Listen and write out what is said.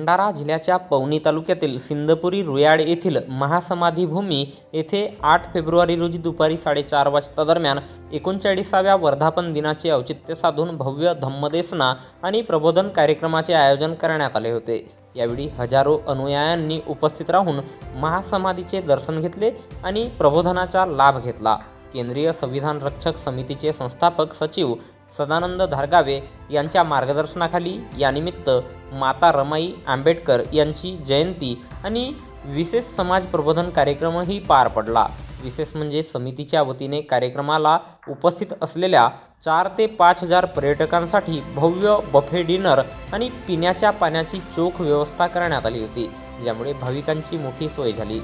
भंडारा जिल्ह्याच्या पवनी तालुक्यातील सिंदपुरी रुयाड येथील महासमाधीभूमी येथे 8 फेब्रुवारी रोजी दुपारी 4:30 वाजता दरम्यान 39व्या वर्धापन दिनाचे औचित्य साधून भव्य धम्मदेसना आणि प्रबोधन कार्यक्रमाचे आयोजन करण्यात आले होते। यावेळी हजारो अनुयायांनी उपस्थित राहून महासमाधीचे दर्शन घेतले आणि प्रबोधनाचा लाभ घेतला। केंद्रीय संविधान रक्षक समितीचे संस्थापक सचिव सदानंद धारगावे यांच्या मार्गदर्शनाखाली यानिमित्त माता रमाई आंबेडकर यांची जयंती आणि विशेष समाज प्रबोधन कार्यक्रमही पार पडला। विशेष म्हणजे समितीच्या वतीने कार्यक्रमाला उपस्थित असलेल्या 4 ते 5 हजार पर्यटकांसाठी भव्य बफे डिनर आणि पिण्याच्या पाण्याची चोख व्यवस्था करण्यात आली होती, ज्यामुळे भाविकांची मोठी सोय झाली।